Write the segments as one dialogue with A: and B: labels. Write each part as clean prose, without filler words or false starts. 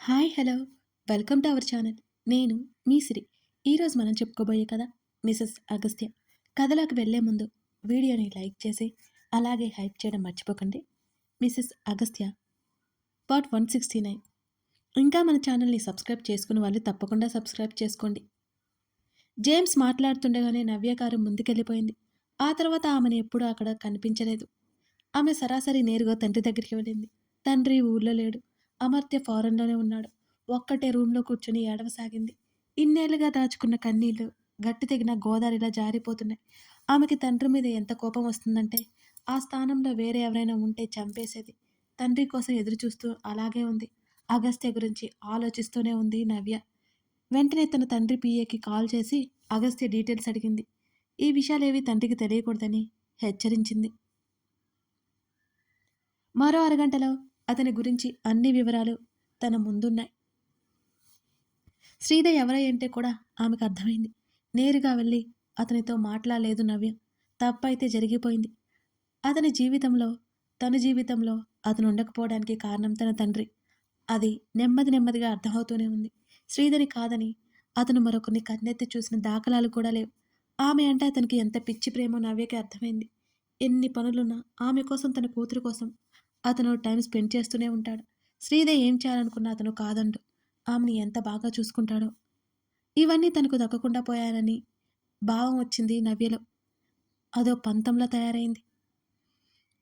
A: Hi hello welcome to our channel. నేను మీ సిరి. ఈరోజు మనం చెప్పుకోబోయే కథ మిసెస్ అగస్త్య. కథలోకి వెళ్ళే ముందు వీడియోని లైక్ చేసి అలాగే హైప్ చేయడం మర్చిపోకండి. Mrs Agastya part 169. ఇంకా మన ఛానల్ని సబ్స్క్రైబ్ చేసుకున్న వాళ్ళు తప్పకుండా సబ్స్క్రైబ్ చేసుకోండి. జేమ్స్ మాట్లాడుతుండగానే నవ్య గారు ముందుకెళ్ళిపోయింది. ఆ తర్వాత ఆమెను ఎప్పుడూ అక్కడ కనిపించలేదు. ఆమె సరాసరి నేరుగా తండ్రి దగ్గరికి వెళ్ళింది. తండ్రి ఊర్లో లేడు. అమర్త్య ఫారెన్‌లోనే ఉన్నాడు. ఒక్కటే రూమ్‌లో కూర్చొని ఏడవసాగింది. ఇన్నేళ్లుగా దాచుకున్న కన్నీళ్లు గట్టి తెగిన గోదారిలా జారిపోతున్నాయి. ఆమెకి తండ్రి మీద ఎంత కోపం వస్తుందంటే, ఆ స్థానంలో వేరే ఎవరైనా ఉంటే చంపేసేది. తండ్రి కోసం ఎదురుచూస్తూ అలాగే ఉంది. అగస్త్య గురించి ఆలోచిస్తూనే ఉంది నవ్య. వెంటనే తన తండ్రి పీఏకి కాల్ చేసి అగస్త్య డీటెయిల్స్ అడిగింది. ఈ విషయాలేవి తండ్రికి తెలియకూడదని హెచ్చరించింది. మరో అరగంటలో అతని గురించి అన్ని వివరాలు తన ముందున్నాయి. శ్రీధ ఎవరయ్యంటే కూడా ఆమెకు అర్థమైంది. నేరుగా వెళ్ళి అతనితో మాట్లాడలేదు నవ్య. తప్పైతే జరిగిపోయింది. అతని జీవితంలో, తన జీవితంలో అతను ఉండకపోవడానికి కారణం తన తండ్రి. అది నెమ్మదిగా అర్థమవుతూనే ఉంది. శ్రీధని కాదని అతను మరొకరిని కన్నెత్తి చూసిన దాఖలాలు కూడా లేవు. ఆమె అంటే అతనికి ఎంత పిచ్చి ప్రేమో నవ్యకి అర్థమైంది. ఎన్ని పనులున్నా ఆమె కోసం, తన కూతురు కోసం అతను టైం స్పెండ్ చేస్తూనే ఉంటాడు. శ్రీధ ఏం చేయాలనుకున్నా అతను కాదండు. ఆమెని ఎంత బాగా చూసుకుంటాడో. ఇవన్నీ తనకు దక్కకుండా పోయానని భావం వచ్చింది నవ్యలో. అదో పంతంలా తయారైంది.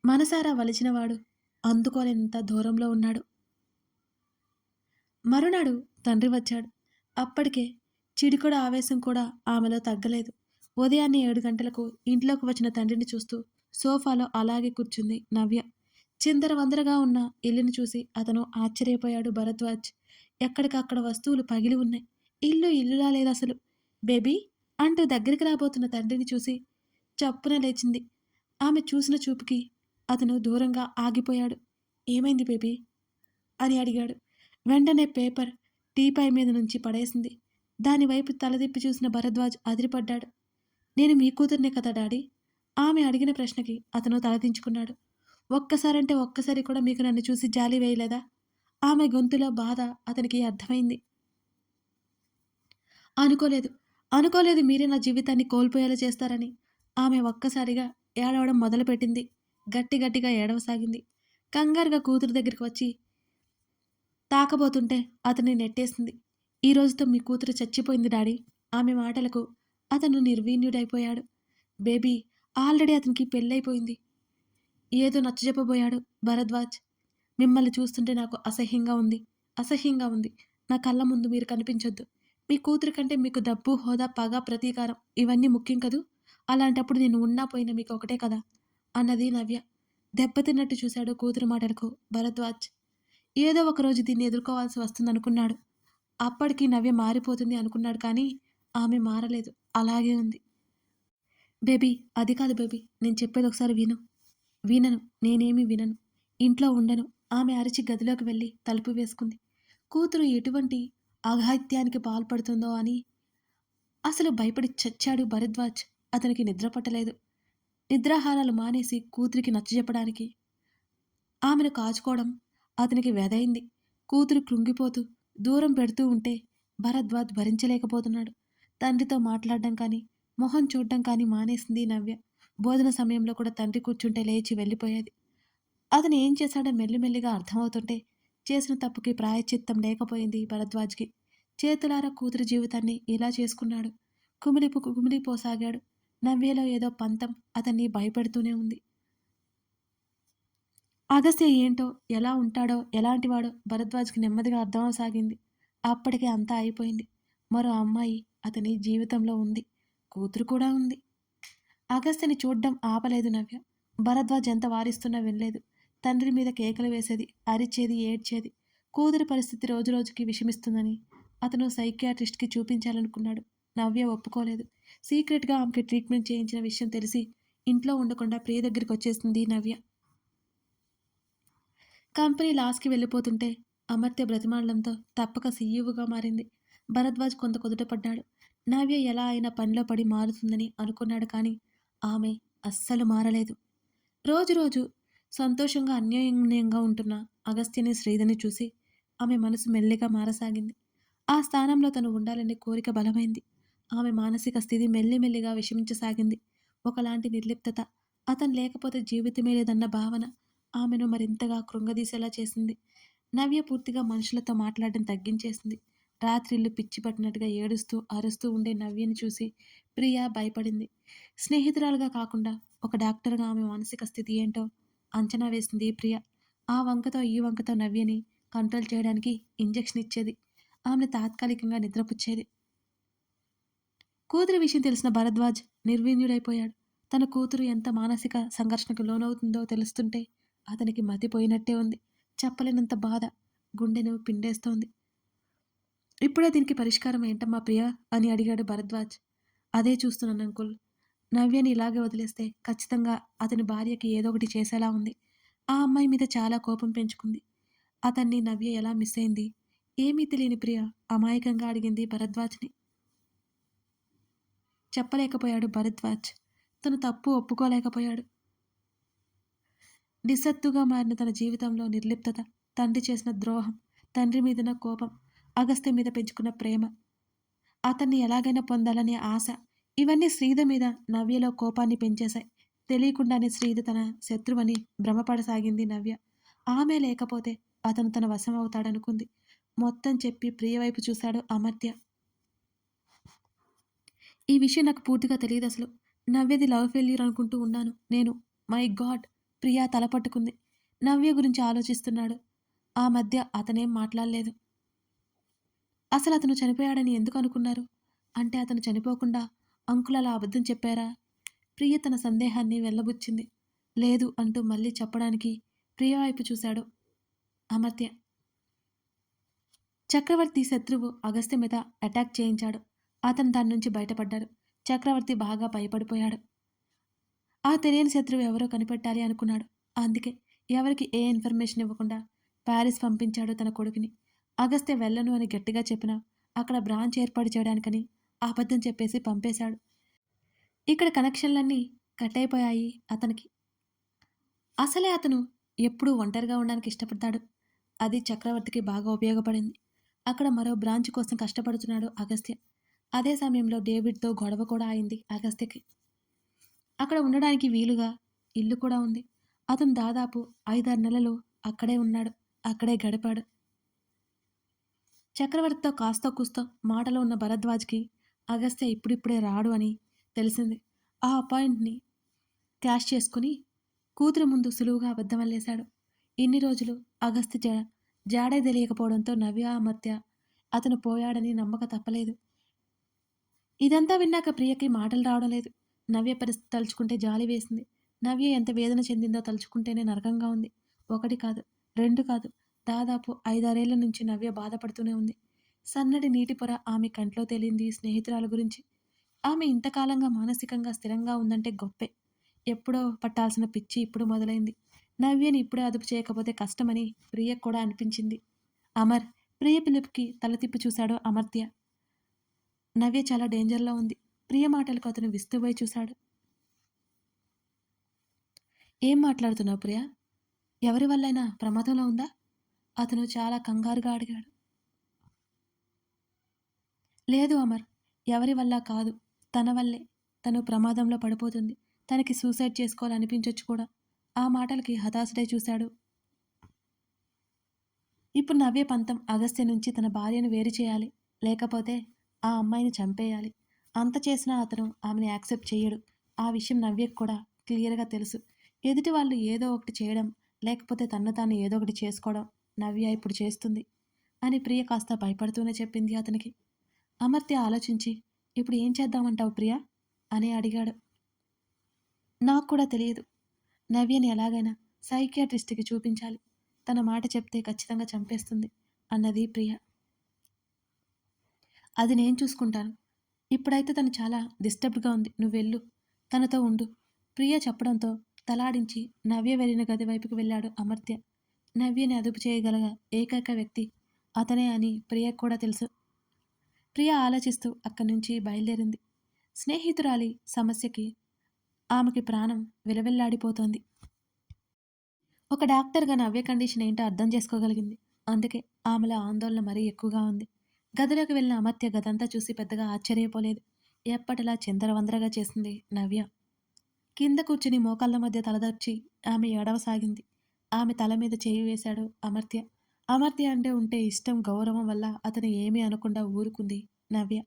A: మనసారా వలిచినవాడు అందుకోలేనంత దూరంలో ఉన్నాడు. మరునాడు తండ్రి వచ్చాడు. అప్పటికే చిడికొడ ఆవేశం కూడా ఆమెలో తగ్గలేదు. ఉదయాన్నే 7 గంటలకు ఇంట్లోకి వచ్చిన తండ్రిని చూస్తూ సోఫాలో అలాగే కూర్చుంది నవ్య. చిందరవందరగా ఉన్న ఇల్లుని చూసి అతను ఆశ్చర్యపోయాడు భరద్వాజ్. ఎక్కడికక్కడ వస్తువులు పగిలి ఉన్నాయి. ఇల్లు ఇల్లులా లేదసలు. బేబీ అంటూ దగ్గరికి రాబోతున్న తండ్రిని చూసి చప్పున లేచింది. ఆమె చూసిన చూపుకి అతను దూరంగా ఆగిపోయాడు. ఏమైంది బేబీ అని అడిగాడు. వెంటనే పేపర్ టీపాయ్ మీద నుంచి పడేసింది. దానివైపు తలదిప్పి చూసిన భరద్వాజ్ అదిరిపడ్డాడు. నేను మీ కూతుర్నే కదా డాడీ? ఆమె అడిగిన ప్రశ్నకి అతను తలదించుకున్నాడు. ఒక్కసారంటే ఒక్కసారి కూడా మీకు నన్ను చూసి జాలి వేయలేదా? ఆమె గొంతులో బాధ అతనికి అర్థమైంది. అనుకోలేదు. అనుకోలేదు మీరే నా జీవితాన్ని కోల్పోయేలా చేస్తారని. ఆమె ఒక్కసారిగా ఏడవడం మొదలుపెట్టింది. గట్టిగా ఏడవసాగింది. కంగారుగా కూతురు దగ్గరికి వచ్చి తాకబోతుంటే అతన్ని నెట్టేసింది. ఈ రోజుతో మీ కూతురు చచ్చిపోయింది డాడీ. ఆమె మాటలకు అతను నిర్వీర్యుడైపోయాడు. బేబీ ఆల్రెడీ అతనికి పెళ్ళైపోయింది. ఏదో నచ్చజెప్పబోయాడు భరద్వాజ్. మిమ్మల్ని చూస్తుంటే నాకు అసహ్యంగా ఉంది. అసహ్యంగా ఉంది. నా కళ్ళ ముందు మీరు కనిపించొద్దు. మీ కూతురి కంటే మీకు డబ్బు, హోదా, పగ, ప్రతీకారం ఇవన్నీ ముఖ్యం కదూ? అలాంటప్పుడు నేను ఉన్నా పోయినా మీకు ఒకటే కదా అన్నది నవ్య. దెబ్బతిన్నట్టు చూశాడు కూతురు మాటలకు భరద్వాజ్. ఏదో ఒకరోజు దీన్ని ఎదుర్కోవాల్సి వస్తుందనుకున్నాడు. అప్పటికి నవ్య మారిపోతుంది అనుకున్నాడు కానీ ఆమె మారలేదు. అలాగే ఉంది. బేబీ అది కాదు బేబీ. నేను చెప్పేది ఒకసారి విను. వినను. నేనేమీ వినను. ఇంట్లో ఉండను. ఆమె అరిచి గదిలోకి వెళ్ళి తలుపు వేసుకుంది. కూతురు ఎటువంటి అఘాయిత్యానికి పాల్పడుతుందో అని అసలు భయపడి చచ్చాడు భరద్వాజ్. అతనికి నిద్ర పట్టలేదు. నిద్రాహారాలు మానేసి కూతురికి నచ్చజెప్పడానికి ఆమెను కాచుకోవడం అతనికి వెదయింది. కూతురు కృంగిపోతూ దూరం పెడుతూ ఉంటే భరద్వాజ్ భరించలేకపోతున్నాడు. తండ్రితో మాట్లాడడం కానీ, మొహం చూడడం కానీ మానేసింది నవ్య. భోజన సమయంలో కూడా తండ్రి కూర్చుంటే లేచి వెళ్ళిపోయేది. అతను ఏం చేశాడో మెల్లిమెల్లిగా అర్థమవుతుంటే చేసిన తప్పుకి ప్రాయశ్చిత్తం లేకపోయింది భరద్వాజ్కి. చేతులారా కూతురి జీవితాన్ని ఇలా చేసుకున్నాడు. కుమిలిపోసాగాడు. నవ్యలో ఏదో పంతం అతన్ని భయపెడుతూనే ఉంది. అగస్త్య ఏంటో, ఎలా ఉంటాడో, ఎలాంటివాడో భరద్వాజ్కి నెమ్మదిగా అర్థమవసాగింది. అప్పటికే అంతా అయిపోయింది. మరో అమ్మాయి అతని జీవితంలో ఉంది. కూతురు కూడా ఉంది. అగస్త్యని చూడ్డం ఆపలేదు నవ్య. భరద్వాజ్ ఎంత వారిస్తున్నా వినలేదు. తండ్రి మీద కేకలు వేసేది, అరిచేది, ఏడ్చేది. కూతురి పరిస్థితి రోజురోజుకి విషమిస్తుందని అతను సైకియాట్రిస్ట్కి చూపించాలనుకున్నాడు. నవ్య ఒప్పుకోలేదు. సీక్రెట్గా ఆమెకి ట్రీట్మెంట్ చేయించిన విషయం తెలిసి ఇంట్లో ఉండకుండా ప్రియ దగ్గరికి వచ్చేసింది నవ్య. కంపెనీ లాస్కి వెళ్ళిపోతుంటే అమర్త్య బ్రతిమాలడంతో తప్పక సీఈఓగా మారింది. భరద్వాజ్ కొంత కుదుటపడ్డాడు. నవ్య ఎలా అయినా పనిలో పడి మారుతుందని అనుకున్నాడు కానీ ఆమె అస్సలు మారలేదు. రోజు సంతోషంగా అన్యోన్యంగా ఉంటున్న అగస్త్యని శ్రీధని చూసి ఆమె మనసు మెల్లిగా మారసాగింది. ఆ స్థానంలో తను ఉండాలనే కోరిక బలమైంది. ఆమె మానసిక స్థితి మెల్లిమెల్లిగా విషమించసాగింది. ఒకలాంటి నిర్లిప్తత, అతను లేకపోతే జీవితమే లేదన్న భావన ఆమెను మరింతగా కృంగదీసేలా చేసింది. నవ్య పూర్తిగా మనుషులతో మాట్లాడడం తగ్గించేసింది. రాత్రిళ్ళు పిచ్చి పట్టినట్టుగా ఏడుస్తూ, అరుస్తూ ఉండే నవ్యని చూసి ప్రియ భయపడింది. స్నేహితురాలుగా కాకుండా ఒక డాక్టర్‌గా ఆమె మానసిక స్థితి ఏంటో అంచనా వేసింది ప్రియ. ఆ వంకతో, ఈ వంకతో నవ్యని కంట్రోల్ చేయడానికి ఇంజెక్షన్ ఇచ్చేది. ఆమెను తాత్కాలికంగా నిద్రపుచ్చేది. కూతురి విషయం తెలిసిన భరద్వాజ్ నిర్వీర్యుడైపోయాడు. తన కూతురు ఎంత మానసిక సంఘర్షణకు లోనవుతుందో తెలుస్తుంటే అతనికి మతిపోయినట్టే ఉంది. చెప్పలేనంత బాధ గుండెను పిండేస్తోంది. "ఇప్పుడే దీనికి పరిష్కారం ఏంటమ్మా ప్రియా?" అని అడిగాడు భరద్వాజ్. "అదే చూస్తున్నాను అంకుల్. నవ్యని ఇలాగే వదిలేస్తే ఖచ్చితంగా అతని భార్యకి ఏదో ఒకటి చేసేలా ఉంది. ఆ అమ్మాయి మీద చాలా కోపం పెంచుకుంది. అతన్ని నవ్య ఎలా మిస్ అయింది?" ఏమీ తెలియని ప్రియ అమాయకంగా అడిగింది భరద్వాజ్‌ని. చెప్పలేకపోయాడు భరద్వాజ్. తన తప్పు ఒప్పుకోలేకపోయాడు. నిస్సత్తుగా మారిన తన జీవితంలో నిర్లిప్తత, తండ్రి చేసిన ద్రోహం, తండ్రి మీదున్న కోపం, అగస్త్య మీద పెంచుకున్న ప్రేమ, అతన్ని ఎలాగైనా పొందాలనే ఆశ, ఇవన్నీ శ్రీధ మీద నవ్యలో కోపాన్ని పెంచేశాయి. తెలియకుండానే శ్రీధ తన శత్రువని భ్రమపడసాగింది నవ్య. ఆమె లేకపోతే అతను తన వశం అవుతాడనుకుంది. మొత్తం చెప్పి ప్రియ వైపు చూశాడు అమర్త్య. "ఈ విషయం నాకు పూర్తిగా తెలీదసలు. నవ్యది లవ్ ఫెయిల్యూర్ అనుకుంటూ ఉన్నాను నేను. My God!" ప్రియా తల పట్టుకుంది. నవ్య గురించి ఆలోచిస్తున్నాడు. ఆ మధ్య అతనేం మాట్లాడలేదు. "అసలతను చనిపోయాడని ఎందుకు అనుకున్నారు? అంటే అతను చనిపోకుండా అంకుల్ అలా అబద్ధం చెప్పారా?" ప్రియ తన సందేహాన్ని వెళ్ళబుచ్చింది. "లేదు" అంటూ మళ్ళీ చెప్పడానికి ప్రియ వైపు చూశాడు అమర్త్య. చక్రవర్తి శత్రువు అగస్త్య మీద అటాక్ చేయించాడు. అతను దాని నుంచి బయటపడ్డాడు. చక్రవర్తి బాగా భయపడిపోయాడు. ఆ తెలియని శత్రువు ఎవరో కనిపెట్టాలి అనుకున్నాడు. అందుకే ఎవరికి ఏ ఇన్ఫర్మేషన్ ఇవ్వకుండా ప్యారిస్ పంపించాడు తన కొడుకుని. అగస్త్య వెళ్ళను అని గట్టిగా చెప్పినా అక్కడ బ్రాంచ్ ఏర్పాటు చేయడానికని అబద్ధం చెప్పేసి పంపేశాడు. ఇక్కడ కనెక్షన్లన్నీ కట్ అయిపోయాయి అతనికి. అసలే అతను ఎప్పుడూ ఒంటరిగా ఉండడానికి ఇష్టపడతాడు. అది చక్రవర్తికి బాగా ఉపయోగపడింది. అక్కడ మరో బ్రాంచ్ కోసం కష్టపడుతున్నాడు అగస్త్య. అదే సమయంలో డేవిడ్‌తో గొడవ కూడా అయింది అగస్త్యకి. అక్కడ ఉండడానికి వీలుగా ఇల్లు కూడా ఉంది. అతను దాదాపు 5, 6 నెలలు అక్కడే ఉన్నాడు. అక్కడే గడిపాడు. చక్రవర్తితో కాస్తో కూస్తో మాటలో ఉన్న భరద్వాజ్‌కి అగస్త్య ఇప్పుడిప్పుడే రాడు అని తెలిసింది. ఆ అపాయింట్‌ని క్యాష్ చేసుకుని కూతురు ముందు సులువుగా అబద్ధమల్లేశాడు. ఇన్ని రోజులు అగస్త్య జాడే తెలియకపోవడంతో నవ్య, అమర్త్య అతను పోయాడని నమ్మక తప్పలేదు. ఇదంతా విన్నాక ప్రియకి మాటలు రావడం లేదు. నవ్య పరిస్థితి తలుచుకుంటే జాలి వేసింది. నవ్య ఎంత వేదన చెందిందో తలుచుకుంటేనే నరకంగా ఉంది. 1 కాదు, 2 కాదు, దాదాపు 5, 6 ఏళ్ల నుంచి నవ్య బాధపడుతూనే ఉంది. సన్నటి నీటి పొర ఆమె కంట్లో తేలింది స్నేహితురాలు గురించి. ఆమె ఇంతకాలంగా మానసికంగా స్థిరంగా ఉందంటే గొప్పే. ఎప్పుడో పట్టాల్సిన పిచ్చి ఇప్పుడు మొదలైంది. నవ్యని ఇప్పుడే అదుపు చేయకపోతే కష్టమని ప్రియకు కూడా అనిపించింది. అమర్! ప్రియ పిలుపుకి తల తిప్పి చూశాడు అమర్త్య. నవ్య చాలా డేంజర్‌లో ఉంది. ప్రియ మాటలకు అతను విస్తుబోయి చూశాడు. "ఏం మాట్లాడుతున్నావు ప్రియా? ఎవరి వల్లైనా ప్రమాదంలో ఉందా?" అతను చాలా కంగారుగా అడిగాడు. "లేదు అమర్. ఎవరి వల్ల కాదు. తన వల్లే. తను ప్రమాదంలో పడిపోతుంది. తనకి సూసైడ్ చేసుకోవాలనిపించొచ్చు కూడా." ఆ మాటలకి హతాశుడై చూశాడు. ఇప్పుడు నవ్య పంతం అగస్త్య నుంచి తన భార్యను వేరు చేయాలి. లేకపోతే ఆ అమ్మాయిని చంపేయాలి. అంత చేసినా అతను ఆమెని యాక్సెప్ట్ చెయ్యడు. ఆ విషయం నవ్యకు కూడా క్లియర్‌గా తెలుసు. ఎదుటి వాళ్ళు ఏదో ఒకటి చేయడం, లేకపోతే తన్ను తాను ఏదో ఒకటి చేసుకోవడం నవ్య ఇప్పుడు చేస్తుంది అని ప్రియ కాస్త భయపడుతూనే చెప్పింది అతనికి. అమర్త్య ఆలోచించి, "ఇప్పుడు ఏం చేద్దామంటావు ప్రియా?" అని అడిగాడు. "నాకు కూడా తెలియదు. నవ్యని ఎలాగైనా సైకియాట్రిస్ట్‌కి చూపించాలి. తన మాట చెప్తే ఖచ్చితంగా చంపేస్తుంది" అన్నది ప్రియ. "అది నేను చూసుకుంటాను. ఇప్పుడైతే తను చాలా డిస్టర్బ్డ్‌గా ఉంది. నువ్వెళ్ళు. తనతో ఉండు." ప్రియ చెప్పడంతో తలాడించి నవ్య వెళ్ళిన గది వైపుకి వెళ్ళాడు అమర్త్య. నవ్యని అదుపు చేయగల ఏకైక వ్యక్తి అతనే అని ప్రియకు కూడా తెలుసు. ప్రియ ఆలోచిస్తూ అక్కడి నుంచి బయలుదేరింది. స్నేహితురాలి సమస్యకి ఆమెకి ప్రాణం విలవిల్లాడిపోతోంది. ఒక డాక్టర్‌గా నవ్య కండిషన్ ఏంటో అర్థం చేసుకోగలిగింది. అందుకే ఆమెలో ఆందోళన మరీ ఎక్కువగా ఉంది. గదిలోకి వెళ్ళిన అమర్త్య గదంతా చూసి పెద్దగా ఆశ్చర్యపోలేదు. ఎప్పటిలా చిందరవందరగా చేసింది నవ్య. కింద కూర్చుని మోకాళ్ళ మధ్య తలదర్చి ఆమె ఏడవసాగింది. ఆమె తల మీద చేయి వేశాడు అమర్త్య. అమర్త్య అంటే ఉంటే ఇష్టం, గౌరవం వల్ల అతను ఏమీ అనకుండా ఊరుకుంది నవ్య.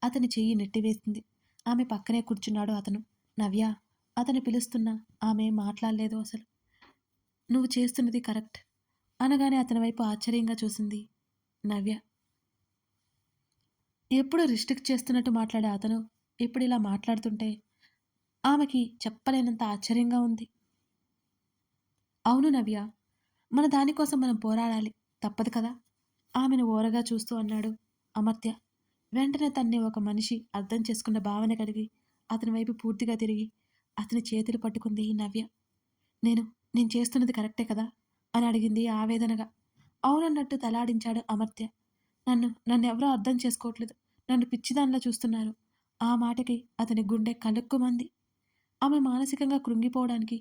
A: అతని చెయ్యి నెట్టివేసింది. ఆమె పక్కనే కూర్చున్నాడు అతను. నవ్య అతను పిలుస్తున్నా ఆమె మాట్లాడలేదు అసలు. నువ్వు చేస్తున్నది కరెక్ట్ అనగానే అతని వైపు ఆశ్చర్యంగా చూసింది నవ్య. ఎప్పుడూ రిస్ట్రిక్ట్ చేస్తున్నట్టు మాట్లాడే అతను ఇప్పుడు ఇలా మాట్లాడుతుంటే ఆమెకి చెప్పలేనంత ఆశ్చర్యంగా ఉంది. అవును నవ్య, మన దానికోసం మనం పోరాడాలి. తప్పదు కదా! ఆమెను ఓరగా చూస్తూ అన్నాడు అమర్త్య. వెంటనే తన్ని ఒక మనిషి అర్థం చేసుకున్న భావన కలిగి అతని వైపు పూర్తిగా తిరిగి అతని చేతులు పట్టుకుంది నవ్య. నేను నేను చేస్తున్నది కరెక్టే కదా అని అడిగింది ఆవేదనగా. అవునన్నట్టు తలాడించాడు అమర్త్య. నన్నెవరూ అర్థం చేసుకోవట్లేదు. నన్ను పిచ్చిదానిలా చూస్తున్నారు. ఆ మాటకి అతని గుండె కలుక్కుమంది. ఆమె మానసికంగా కృంగిపోవడానికి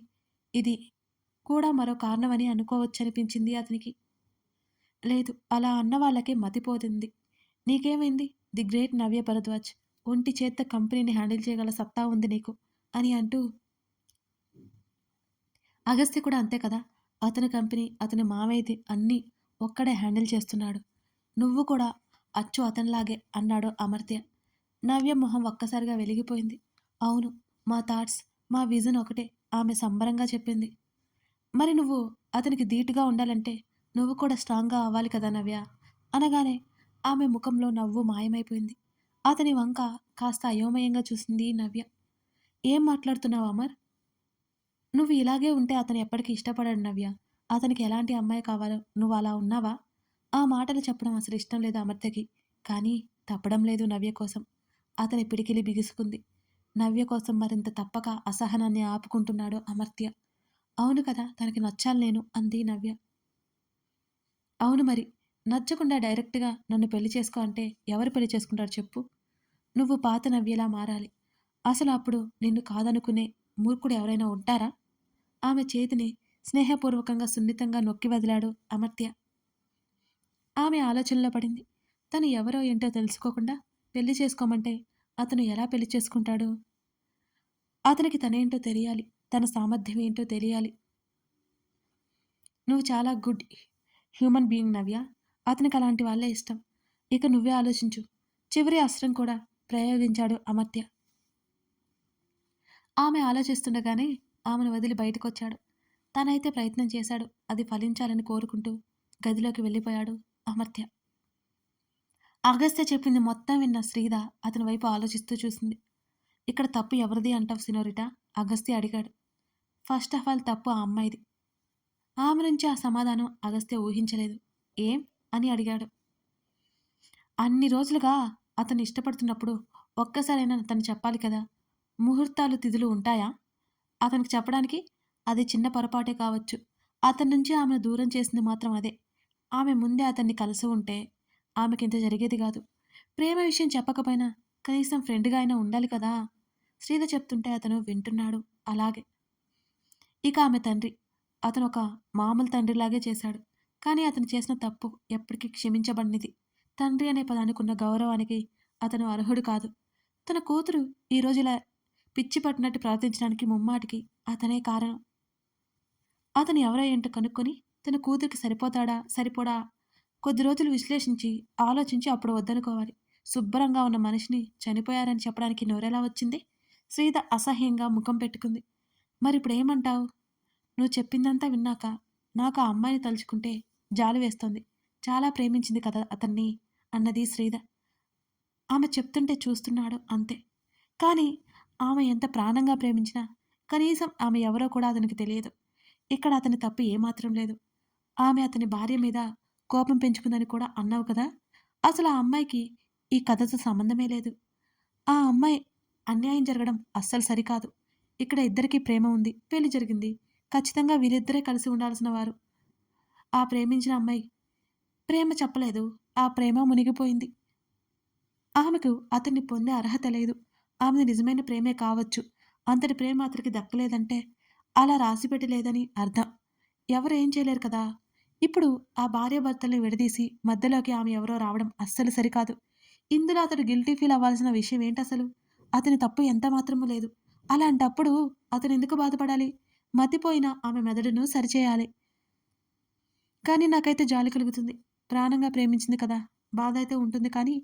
A: ఇది కూడా మరో కారణమని అనుకోవచ్చనిపించింది అతనికి. లేదు, అలా అన్న వాళ్ళకే మతిపోతుంది. నీకేమైంది? ది గ్రేట్ నవ్య భరద్వాజ్. ఒంటి చేత్తో కంపెనీని హ్యాండిల్ చేయగల సత్తా ఉంది నీకు అని అంటూ అగస్త్య కూడా అంతే కదా! అతని కంపెనీ, అతని మావయ్యది అన్నీ ఒక్కడే హ్యాండిల్ చేస్తున్నాడు. నువ్వు కూడా అచ్చు అతనిలాగే అన్నాడు అమర్త్య. నవ్య మొహం ఒక్కసారిగా వెలిగిపోయింది. అవును, మా థాట్స్, మా విజన్ ఒకటే ఆమె సంబరంగా చెప్పింది. మరి నువ్వు అతనికి ధీటుగా ఉండాలంటే నువ్వు కూడా స్ట్రాంగ్‌గా అవ్వాలి కదా నవ్య! అనగానే ఆమె ముఖంలో నవ్వు మాయమైపోయింది. అతని వంక కాస్త అయోమయంగా చూసింది నవ్య. ఏం మాట్లాడుతున్నావు అమర్? నువ్వు ఇలాగే ఉంటే అతను ఎప్పటికీ ఇష్టపడడు నవ్య. అతనికి ఎలాంటి అమ్మాయి కావాలో నువ్వు అలా ఉన్నావా? ఆ మాటలు చెప్పడం అసలు ఇష్టం లేదు అమర్త్యకి. కానీ తప్పడం లేదు నవ్య కోసం. అతని పిడికిలి బిగుసుకుంది. నవ్య కోసం మరింత తప్పక అసహనాన్ని ఆపుకుంటున్నాడు అమర్త్య. అవును కదా! తనకి నచ్చాలి నేను అంది నవ్య. అవును మరి. నచ్చకుండా డైరెక్ట్‌గా నన్ను పెళ్లి చేసుకో అంటే ఎవరు పెళ్లి చేసుకుంటారు చెప్పు? నువ్వు పాత నవ్యలా మారాలి. అసలు అప్పుడు నిన్ను కాదనుకునే మూర్ఖుడు ఎవరైనా ఉంటారా? ఆమె చేతిని స్నేహపూర్వకంగా సున్నితంగా నొక్కి వదిలాడు అమర్త్య. ఆమె ఆలోచనలో పడింది. తను ఎవరో ఏంటో తెలుసుకోకుండా పెళ్లి చేసుకోమంటే అతను ఎలా పెళ్లి చేసుకుంటాడు? అతనికి తనేంటో తెలియాలి. తన సామర్థ్యం ఏంటో తెలియాలి. నువ్వు చాలా గుడ్ హ్యూమన్ బీయింగ్ నవ్య. అతనికి అలాంటి వాళ్ళే ఇష్టం. ఇక నువ్వే ఆలోచించు. చివరి అస్త్రం కూడా ప్రయోగించాడు అమర్త్య. ఆమె ఆలోచిస్తుండగానే ఆమెను వదిలి బయటకొచ్చాడు. తనైతే ప్రయత్నం చేశాడు. అది ఫలించాలని కోరుకుంటూ గదిలోకి వెళ్ళిపోయాడు అమర్త్య. అగస్త్య చెప్పింది మొత్తం విన్న శ్రీధ అతని వైపు ఆలోచిస్తూ చూసింది. ఇక్కడ తప్పు ఎవరిది అంటావు సినోరిటా? అగస్త్య అడిగాడు. ఫస్ట్ ఆఫ్ ఆల్ తప్పు ఆ అమ్మాయిది. ఆమె నుంచి ఆ సమాధానం అగస్త్య ఊహించలేదు. ఏం? అని అడిగాడు. అన్ని రోజులుగా అతన్ని ఇష్టపడుతున్నప్పుడు ఒక్కసారైనా తను చెప్పాలి కదా! ముహూర్తాలు, తిథులు ఉంటాయా అతనికి చెప్పడానికి? అది చిన్న పొరపాటే కావచ్చు. అతని నుంచి ఆమెను దూరం చేసింది మాత్రం అదే. ఆమె ముందే అతన్ని కలిసి ఉంటే ఆమెకింత జరిగేది గాదు. ప్రేమ విషయం చెప్పకపోయినా కనీసం ఫ్రెండ్‌గా అయినా ఉండాలి కదా! శ్రీధ చెప్తుంటే అతను వింటున్నాడు అలాగే. ఇక ఆమె తండ్రి. అతనొక మామూలు తండ్రిలాగే చేశాడు. కానీ అతను చేసిన తప్పు ఎప్పటికీ క్షమించబడనిది. తండ్రి అనే పదానికున్న గౌరవానికి అతను అర్హుడు కాదు. తన కూతురు ఈరోజు ఇలా పిచ్చి పట్టినట్టు ప్రవర్తించడానికి ముమ్మాటికి అతనే కారణం. అతను ఎవరో ఏంటో కనుక్కొని తన కూతురికి సరిపోడా కొద్ది రోజులు విశ్లేషించి, ఆలోచించి అప్పుడు వద్దనుకోవాలి. శుభ్రంగా ఉన్న మనిషిని చనిపోయారని చెప్పడానికి నోరెలా వచ్చింది? శ్రీధ అసహ్యంగా ముఖం పెట్టుకుంది. మరిప్పుడేమంటావు? నువ్వు చెప్పిందంతా విన్నాక నాకు ఆ అమ్మాయిని తలుచుకుంటే జాలి వేస్తోంది. చాలా ప్రేమించింది కదా అతన్ని అన్నది శ్రీధ. ఆమె చెప్తుంటే చూస్తున్నాడు అంతే. కానీ ఆమె ఎంత ప్రాణంగా ప్రేమించినా కనీసం ఆమె ఎవరో కూడా అతనికి తెలియదు. ఇక్కడ అతని తప్పు ఏమాత్రం లేదు. ఆమె అతని భార్య మీద కోపం పెంచుకుందని కూడా అన్నావు కదా! అసలు ఆ అమ్మాయికి ఈ కథతో సంబంధమే లేదు. ఆ అమ్మాయి అన్యాయం జరగడం అస్సలు సరికాదు. ఇక్కడ ఇద్దరికీ ప్రేమ ఉంది. పెళ్లి జరిగింది. ఖచ్చితంగా వీళ్ళిద్దరే కలిసి ఉండాల్సిన వారు. ఆ ప్రేమించిన అమ్మాయి ప్రేమ చెప్పలేదు. ఆ ప్రేమ మునిగిపోయింది. ఆమెకు అతన్ని పొందే అర్హత లేదు. ఆమెది నిజమైన ప్రేమే కావచ్చు. అంతటి ప్రేమ అతనికి దక్కలేదంటే అలా రాసిపెట్టి లేదని అర్థం. ఎవరు ఏం చేయలేరు కదా! ఇప్పుడు ఆ భార్యాభర్తల్ని విడదీసి మధ్యలోకి ఆమె ఎవరో రావడం అస్సలు సరికాదు. ఇందులో అతడు గిల్టీ ఫీల్ అవ్వాల్సిన విషయం ఏంటసలు? అతని తప్పు ఎంత మాత్రమూ లేదు. అలాంటప్పుడు అతనెందుకు బాధపడాలి? మతిపోయిన ఆమె మెదడును సరిచేయాలి. కానీ నాకైతే జాలి కలుగుతుంది. ప్రాణంగా ప్రేమించింది కదా! బాధ అయితే ఉంటుంది కానీ,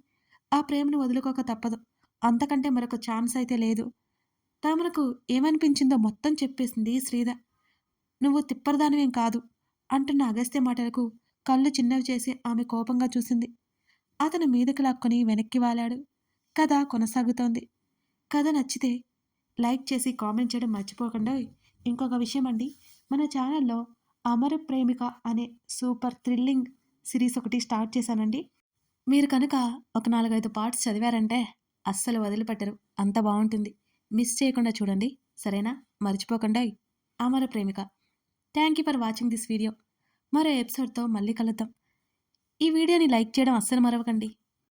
A: ఆ ప్రేమను వదులుకోక తప్పదు. అంతకంటే మరొక ఛాన్స్ అయితే లేదు. తమకు ఏమనిపించిందో మొత్తం చెప్పేసింది శ్రీధ. "నువ్వు తిప్పరదానివేం కాదు" అంటున్న అగస్త్య మాటలకు కళ్ళు చిన్నవి చేసి ఆమె కోపంగా చూసింది. అతను మీదకి లాక్కొని వెనక్కి వాలాడు. కథ కొనసాగుతోంది. కథ నచ్చితే లైక్ చేసి కామెంట్ చేయడం మర్చిపోకండోయ్. ఇంకొక విషయం అండి, మన ఛానల్‌లో 'అమర ప్రేమిక' అనే సూపర్ థ్రిల్లింగ్ సిరీస్ ఒకటి స్టార్ట్ చేశానండి. మీరు కనుక ఒక 4, 5 పార్ట్స్ చదివారంటే అస్సలు వదిలిపెట్టరు. అంత బావుంటుంది. మిస్ చేయకుండా చూడండి. సరేనా? మర్చిపోకండోయ్. 'Amara Premika'. Thank you for watching this video. మరో ఎపిసోడ్‌తో మళ్ళీ కలుద్దాం. ఈ వీడియోని లైక్ చేయడం అస్సలు మరవకండి.